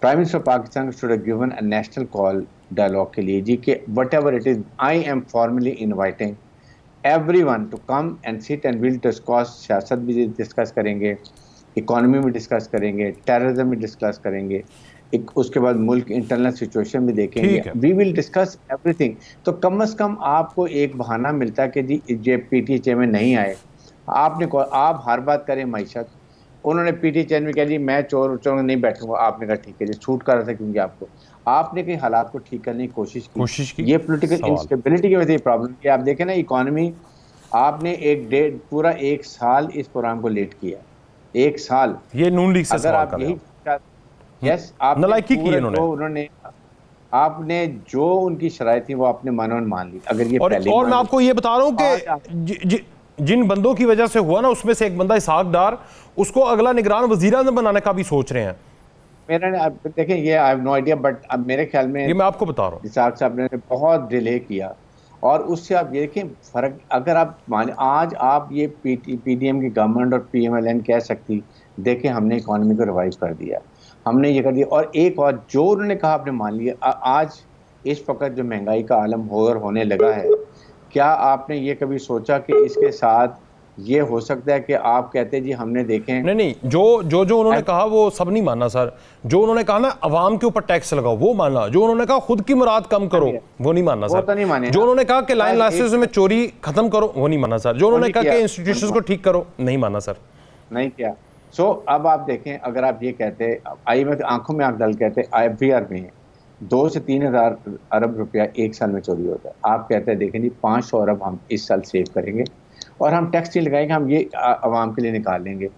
Prime minister Pakistan should have given a national call dialogue के लिए जी कि whatever it is, I am formally inviting everyone to come and sit and will discuss, सियासत भी डिस्कस करेंगे, इकोनॉमी में डिस्कस करेंगे, टेररिज्म में डिस्कस करेंगे, उसके बाद मुल्क इंटरनल सिचुएशन भी देखेंगे, वी विल डिस्कस एवरीथिंग। तो कम से कम आपको एक बहाना मिलता है कि जी ये पीटी चेयर में नहीं आए, आप हर बात करें मईशत। उन्होंने पीटी चेयर में कहा जी मैं चोर नहीं बैठूंगा, आपने कहा ठीक है जी, छूट कर रहा था क्योंकि आपने कई हालात को ठीक करने की कोशिश की। ये पॉलिटिकल इंस्टेबिलिटी की वजह से प्रॉब्लम की। आप देखें ना इकोनॉमी, आपने पूरा एक साल इस प्रोग्राम को लेट किया, एक साल। ये नून लीग से सवाल कर रहे हैं। यस, आपने जो उनकी शराइत थी वो आपने मनोन मान ली। अगर ये और मैं आपको ये बता रहा हूँ कि जिन बंदों की वजह से हुआ ना, उसमें से एक बंदा इसहाक डार, उसको अगला निगरान वज़ीर-ए-आज़म बनाने का भी सोच रहे हैं। मेरा देखें, ये I have no idea, but अब मेरे ख्याल में ये मैं आपको बता रहा हूँ, इसहाक साहब ने बहुत डिले किया और उससे आप ये देखें फर्क। अगर आप आज आप ये पीडीएम की गवर्नमेंट और पीएमएलएन कह सकती, देखें हमने इकोनॉमी को रिवाइव कर दिया, हमने ये कर दिया। और एक और जो उन्होंने कहा आपने मान लिया। आज इस वक्त जो महंगाई का आलम होने लगा है, क्या आपने ये कभी सोचा कि इसके साथ ये हो सकता है कि आप कहते जी हमने देखें। नहीं, जो उन्होंने कहा वो सब नहीं मानना सर। जो उन्होंने कहा ना अवाम के ऊपर टैक्स लगाओ वो मानना, जो उन्होंने कहा खुद की मुराद कम करो वो नहीं मानना सर। तो नहीं माने। जो उन्होंने कहा कि लाइन लाइसेंस में चोरी खत्म करो वो नहीं मानना सर। जो उन्होंने कहा कि इंस्टीट्यूशंस को ठीक करो नहीं मानना सर। नहीं किया। सो अब आप देखें, अगर आप ये कहते IMF आंखों में आंख डाल कहते IFBR में 2 से 3 हज़ार अरब रुपया एक साल में चोरी होता है, आप कहते हैं देखें जी 500 अरब हम इस साल सेव करेंगे और हम टैक्स नहीं लगाएंगे, हम ये आवाम के लिए निकाल लेंगे।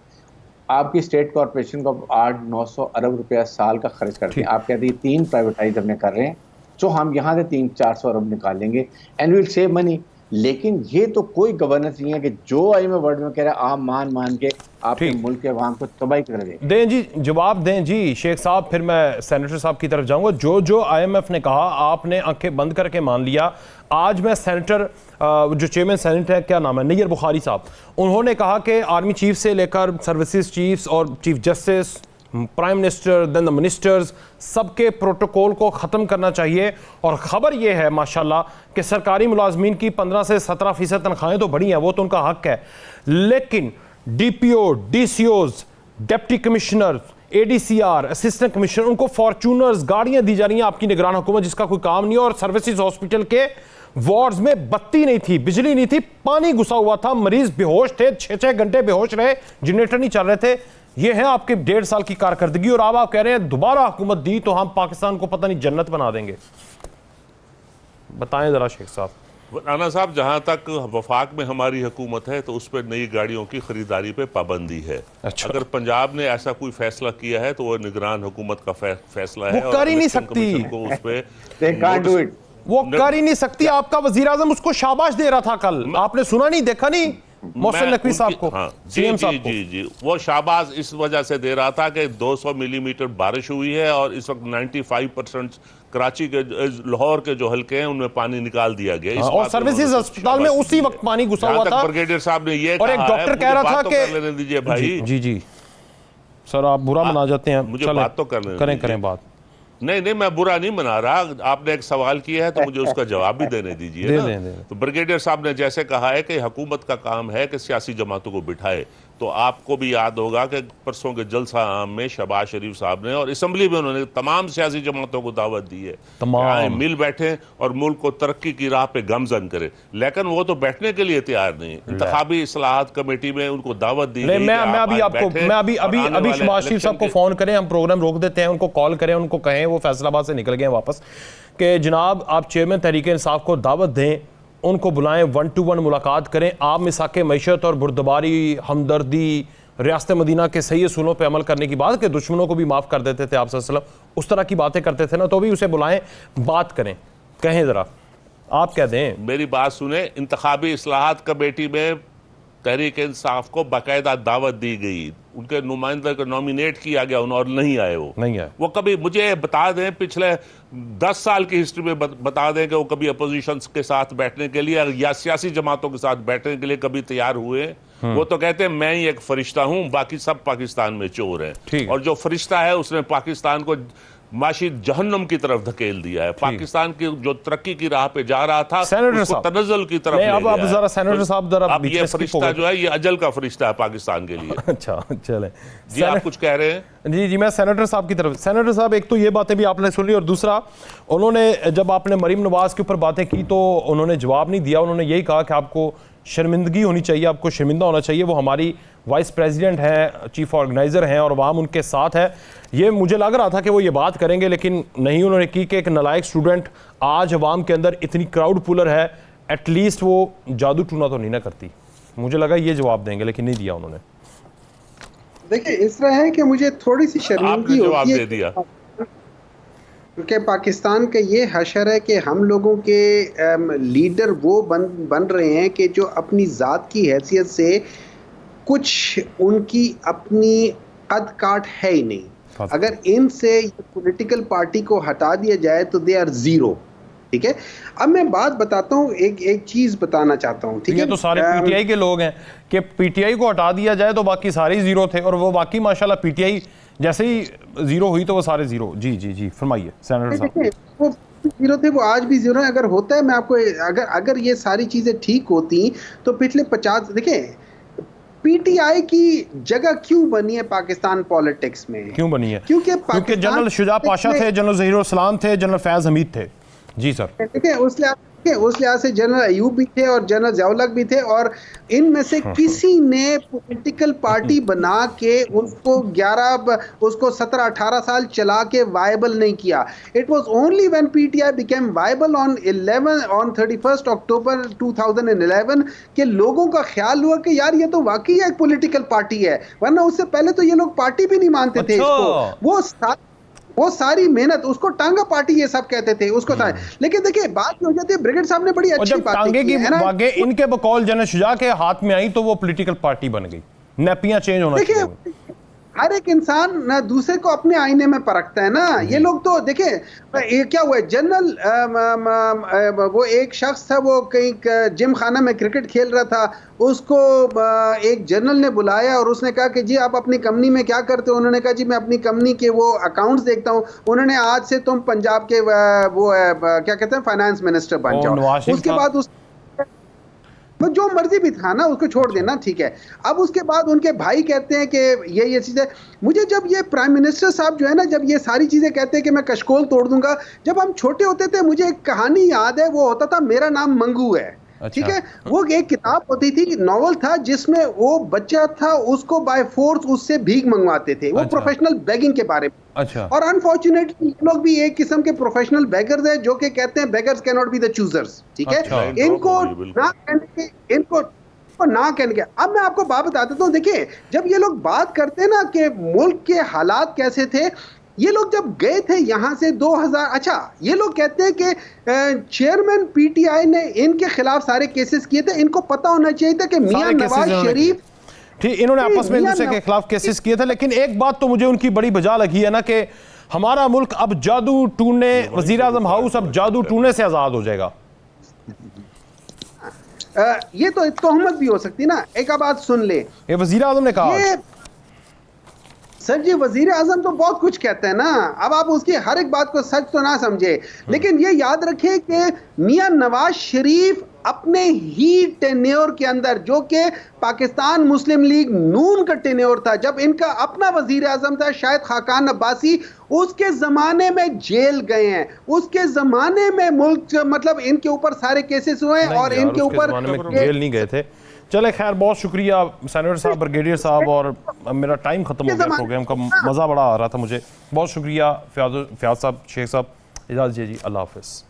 आपकी स्टेट कॉर्पोरेशन को 800-900 अरब रुपया साल का खर्च करते हैं, आप कहते हैं 3 प्राइवेटाइज हमने कर रहे हैं, तो हम यहाँ से 300-400 अरब निकाल लेंगे एंड विल सेव मनी। लेकिन ये तो कोई गवर्नेंस नहीं है कि जो IMF वर्ड में कह रहा है आप मान के आपके मुल्क के अवाम को तबाही कर दें जी। जवाब दें जी शेख साहब, फिर मैं सेनेटर साहब की तरफ जाऊंगा। जो IMF ने कहा आपने आंखें बंद करके मान लिया। आज मैं सेनेटर जो चेयरमैन सेनेट है, क्या नाम है, नैयर बुखारी साहब, उन्होंने कहा कि आर्मी चीफ से लेकर सर्विसेज चीफ्स और chief justice, prime minister, then the ministers, सबके प्रोटोकॉल को ख़त्म करना चाहिए। और ख़बर यह है माशाल्लाह कि सरकारी मुलाजमीन की 15 से 17% तनख्वाहें तो बढ़ी हैं, वो तो उनका हक है, लेकिन DPO, DCOs, deputy commissioner, ADCR, assistant commissioner, उनको फॉर्चूनर्स गाड़ियां दी जा रही हैं आपकी निगरान हुकूमत जिसका कोई काम नहीं है। और सर्विसेज हॉस्पिटल के वार्ड्स में बत्ती नहीं थी, बिजली नहीं थी, पानी घुसा हुआ था, मरीज बेहोश थे, 6-6 घंटे बेहोश रहे, जनरेटर नहीं चल रहे थे। ये है आपके 1.5 साल की कारकर्दगी और अब आप कह रहे हैं दोबारा हुकूमत दी तो हम पाकिस्तान को पता नहीं जन्नत बना देंगे। बताएं जरा शेख साहब। राना साहब, जहां तक वफाक में हमारी हुकूमत है तो उस पर नई गाड़ियों की खरीदारी पे पाबंदी है। अच्छा। अगर पंजाब ने ऐसा कोई फैसला किया है तो वो निगरान हुकूमत का फैसला है। वो कर ही नहीं सकती, वो कर ही नहीं सकती। आपका वजीर आजम उसको शाबाश दे रहा था कल, आपने सुना नहीं, देखा नहीं मोहसिन नकवी साहब को? हाँ, जी, वो शाबाश इस वजह से दे रहा था कि 200 मिलीमीटर बारिश हुई है और इस वक्त 95% कराची के, लाहौर के जो हल्के हैं उनमें पानी निकाल दिया गया। और सर्विसेज अस्पताल में उसी वक्त पानी घुसा हुआ था। ब्रिगेडियर साहब ने ये और एक डॉक्टर कह रहा था कि लेने दीजिए भाई। जी सर, आप बुरा मना जाते हैं, मुझे बात तो करें बात। नहीं, मैं बुरा नहीं मना रहा। आपने एक सवाल किया है तो मुझे उसका जवाब भी देने दीजिए ना। तो ब्रिगेडियर साहब ने जैसे कहा है कि हुकूमत का काम है कि सियासी जमातों को बिठाए, तो आपको भी याद होगा कि परसों के जलसा आम में शहबाज शरीफ साहब ने और असम्बली में उन्होंने तमाम सियासी जमातों को दावत दी है, तमाम मिल बैठे और मुल्क को तरक्की की राह पे गमजन करे। लेकिन वो तो बैठने के लिए तैयार नहीं। इंतखाबी इस्लाहात कमेटी में उनको दावत दी गई। मैं अभी शहबाज शरीफ साहब को फोन करें, हम प्रोग्राम रोक देते हैं, उनको कॉल करें, उनको कहें, वो फैसलाबाद से निकल गए वापस, कि जनाब आप चेयरमैन तहरीक इंसाफ को दावत दें, उनको बुलाएं, 1-to-1 मुलाकात करें, आप मिसाके मैशत और बुर्दबारी, हमदर्दी, रियासत मदीना के सही असूलों पे अमल करने की बात, कि दुश्मनों को भी माफ़ कर देते थे आप सल्लल्लाहु अलैहि वसल्लम, उस तरह की बातें करते थे ना, तो भी उसे बुलाएं, बात करें, कहें ज़रा, आप कह दें। मेरी बात सुने, इंतखाबी इस्लाहात कमेटी में तहरीक इंसाफ को बाकायदा दावत दी गई, उनके नुमाइंदे को नॉमिनेट किया गया और नहीं आए, वो नहीं आए। वो कभी मुझे बता दें पिछले 10 साल की हिस्ट्री में बता दें कि वो कभी अपोजिशन के साथ बैठने के लिए या सियासी जमातों के साथ बैठने के लिए कभी तैयार हुए? वो तो कहते हैं मैं ही एक फरिश्ता हूं, बाकी सब पाकिस्तान में चोर हैं। और जो फरिश्ता है उसने पाकिस्तान को माशी जहन्नम की तरफ धकेल दिया है। पाकिस्तान की जो तरक्की की राह पे जा रहा था उसको तनज़्ज़ुल की तरफ ले गया है। जरा सेनेटर साहब जरा अब ये फरिश्ता जो है ये अजल का फरिश्ता है पाकिस्तान के लिए। अच्छा चले जी, आप कुछ कह रहे हैं? जी मैं सेनेटर साहब की तरफ। सेनेटर साहब, एक तो ये बातें भी आपने सुन ली, और दूसरा उन्होंने जब आपने मरीम नवाज के ऊपर बातें की तो उन्होंने जवाब नहीं दिया। उन्होंने यही कहा कि आपको शर्मिंदगी होनी चाहिए, आपको शर्मिंदा होना चाहिए। वो हमारी वाइस प्रेसिडेंट हैं, चीफ ऑर्गेनाइज़र हैं और अवाम उनके साथ है। ये मुझे लग रहा था कि वो ये बात करेंगे, लेकिन नहीं उन्होंने की कि एक नालायक स्टूडेंट आज अवाम के अंदर इतनी क्राउड पुलर है, एटलीस्ट वो जादू टूना तो नहीं ना करती। मुझे लगा ये जवाब देंगे, लेकिन नहीं दिया उन्होंने। देखिए इस तरह है कि मुझे थोड़ी सी शर्मिंदगी होती है क्योंकि पाकिस्तान का ये हशर है कि हम लोगों के लीडर वो बन रहे हैं कि जो अपनी ज़ात की हैसियत से कुछ उनकी अपनी कद काट है ही नहीं। अगर इनसे पॉलिटिकल पार्टी को हटा दिया जाए तो दे आर जीरो। ठीक है, अब मैं बात बताता हूँ, एक चीज बताना चाहता हूँ। ठीक है, तो सारे पीटीआई के लोग हैं कि पीटीआई को हटा दिया जाए तो बाकी सारे जीरो थे, और वो बाकी माशाल्लाह पीटीआई जैसे ही जीरो हुई तो वो सारे जीरो। जी जी जी फरमाइए सेनेटर साहब। वो जीरो थे, वो आज भी जीरो है। अगर होता है, मैं आपको अगर ये सारी चीजें ठीक होती तो पिछले 50 देखिए पीटीआई की जगह क्यों बनी है पाकिस्तान पॉलिटिक्स में? क्यों बनी है? क्योंकि जनरल शुजा पाशा थे, जनरल ज़हीरुल इस्लाम थे, जनरल फैज हमीद थे। जी सर। देखिए उस लिहाज से जनरल अयूब भी थे और जनरल ज़ियाउल भी थे, और इनमें से किसी ने पॉलिटिकल पार्टी बना के उसको 17-18 साल चला के वायबल नहीं किया। It was only when PTI became viable on 31 अक्टूबर 2011 के लोगों का ख्याल हुआ कि यार ये तो वाकई एक पॉलिटिकल पार्टी है, वरना उससे पहले तो ये लोग पार्टी भी नहीं मानते थे इसको। वो सारी मेहनत उसको टांगा पार्टी ये सब कहते थे उसको था। लेकिन देखिए बात हो जाती है, ब्रिगेड साहब ने बड़ी अच्छी बात की है ना, इनके बकौल जनरल शुजा के हाथ में आई तो वो पॉलिटिकल पार्टी बन गई। नैपियां चेंज होना चाहिए। हर एक इंसान ना दूसरे को अपने आईने में परखता है ना। ये लोग तो देखे ये क्या हुआ, जनरल वो एक शख्स था, वो कहीं जिम खाना में क्रिकेट खेल रहा था, उसको एक जनरल ने बुलाया और उसने कहा कि जी आप अपनी कंपनी में क्या करते हो? उन्होंने कहा जी मैं अपनी कंपनी के वो अकाउंट्स देखता हूँ। उन्होंने आज से तुम पंजाब के वो क्या कहते हैं फाइनेंस मिनिस्टर बन जाओ। उसके बाद उस वो जो मर्जी भी था ना उसको छोड़ देना, ठीक है। अब उसके बाद उनके भाई कहते हैं कि ये चीज़ है। मुझे जब ये प्राइम मिनिस्टर साहब जो है ना, जब ये सारी चीज़ें कहते हैं कि मैं कशकोल तोड़ दूंगा, जब हम छोटे होते थे मुझे एक कहानी याद है, वो होता था मेरा नाम मंगू है। ठीक है, वो एक किताब होती थी, नॉवल था, जिसमें वो बच्चा था उसको बाय फोर्स उससे भीख मंगवाते थे। वो प्रोफेशनल बेगिंग के बारे में। और अनफॉर्चुनेटली लोग भी एक किस्म के प्रोफेशनल बेगर्स हैं जो कि कहते हैं beggars can not be the choosers. ठीक है, इनको ना कहने के। अब मैं आपको बात बता देता हूँ। देखिए जब ये लोग बात करते हैं ना कि मुल्क के हालात कैसे थे, ये लोग जब गए थे यहाँ से 2000, अच्छा ये लोग कहते हैं कि चेयरमैन पीटीआई ने इनके खिलाफ सारे केसेस किए थे। इनको पता होना चाहिए था कि मियां नवाज शरीफ, ठीक, इन्होंने आपस में एक दूसरे के खिलाफ केसेस किए थे। लेकिन एक बात तो मुझे उनकी बड़ी वजह लगी है ना कि हमारा मुल्क अब जादू टूने, वजीर आजम हाउस अब जादू टूने से आजाद हो जाएगा। ये तो तोहमत भी हो सकती ना। एक बात सुन ले, ये वजीर आजम ने कहा। सर जी वजीर आजम तो बहुत कुछ कहते हैं ना, अब आप उसकी हर एक बात को सच तो ना समझे, लेकिन ये याद रखें कि मियां नवाज शरीफ अपने ही टेन्योर के अंदर, जो कि पाकिस्तान मुस्लिम लीग नून का टेन्योर था, जब इनका अपना वजीर आजम था शायद खाकान अब्बासी, उसके जमाने में जेल गए हैं। उसके जमाने में मुल्क मतलब इनके ऊपर सारे केसेस हुए हैं और इनके ऊपर जेल नहीं गए थे। चले खैर, बहुत शुक्रिया सेनेटर साहब, ब्रिगेडियर साहब, और मेरा टाइम खत्म हो गया प्रोग्राम का, मज़ा बड़ा आ रहा था मुझे। बहुत शुक्रिया फ़याज़ साहब, शेख साहब, इजाज़त दीजिए जी, अल्लाह हाफ़िज़।